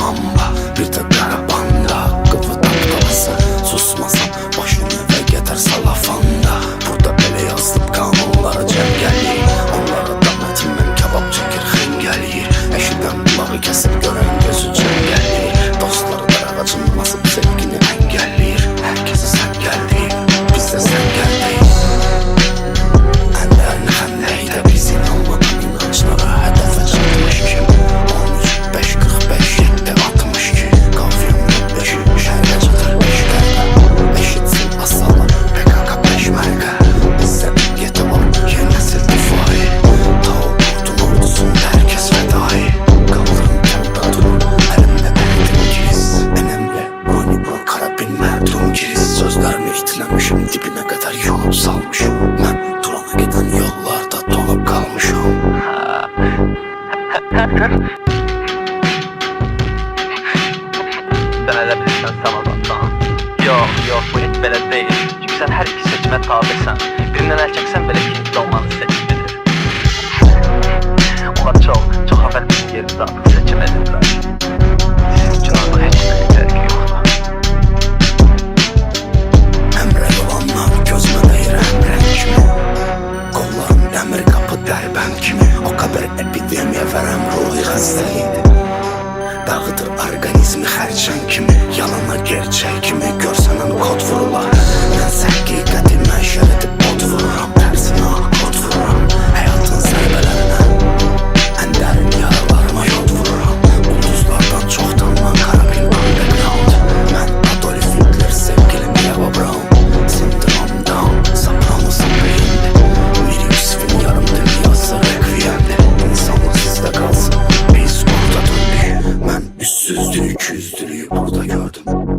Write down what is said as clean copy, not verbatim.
mamba, bir de qara banda. Qıvı tapdalası, susmasam başını və getər salafanda. Burada belə yazılıb qanunları cəngəli. Onlara dam ətimən kebab çəkir xəngəliyir. Eşidən qulağı kəsib görən gözü cəngəliyir. Dostları dar ağacından asıb sevgini əngəlliyir. Herkesi sen gəldiyir, biz də sən gəldik. Əllərini xəndəkdə biz inanmadan inanclara hədəfə çatmış kim? 13-5-45-7-62 Qafiyonun 5-i şərqə çatır 5 qərqə. Eşitsin asalar PKK peşmərqə. Bizə yeti var yeni nəsil difai. Tao qurdun ordusunda herkes fədai. Qaldırın temperaturun əlimdə ərdim giriz. Önemli Roni Bro karabin merdrum giriz. Sözlərimi itiləmişim dibinə qədər yolub salmışım. Mən durana gedən yollarda donub qalmışam. Sən elə bilirsən sən adamdan. Yox, bu heç belə deyil. Çünki sən hər iki seçimə tabisən. Birindən əl çəksən belə ikinci olmanı seçimidir. Onlar çox əvvəl bizim yerimizdə artıq seçim edirlər. Sizin üçün artıq heç nəyə fərqi yoxdur. Əmrə olanlar gözmə deyir əmrən kimi. Qollarım dəmir qapı dərbən kimi. O qədər epidemiya vərəm ruhi xəstəydi. Dağıdır orqanizmi xərçən kimi. Yalana gerçək kimi görsənən kod vurular. Mən həqiqəti məşər edib od vururam. Tərsinə kod vururam həyatın zərbələrinə. Ən dərin yaralarıma yod vururam. Ulduzlardan çoxdandan karabin underground. Mən Adolf Hitler sevgilim Eva Braun. Syndrom down, soprano supreme. Mirius'un yarım dünyası requiem'di. İnsanlar sizde kalsın, biz burada döndük. Mən üstsüzlüğü, ikiyüzlülüğü burada gördüm.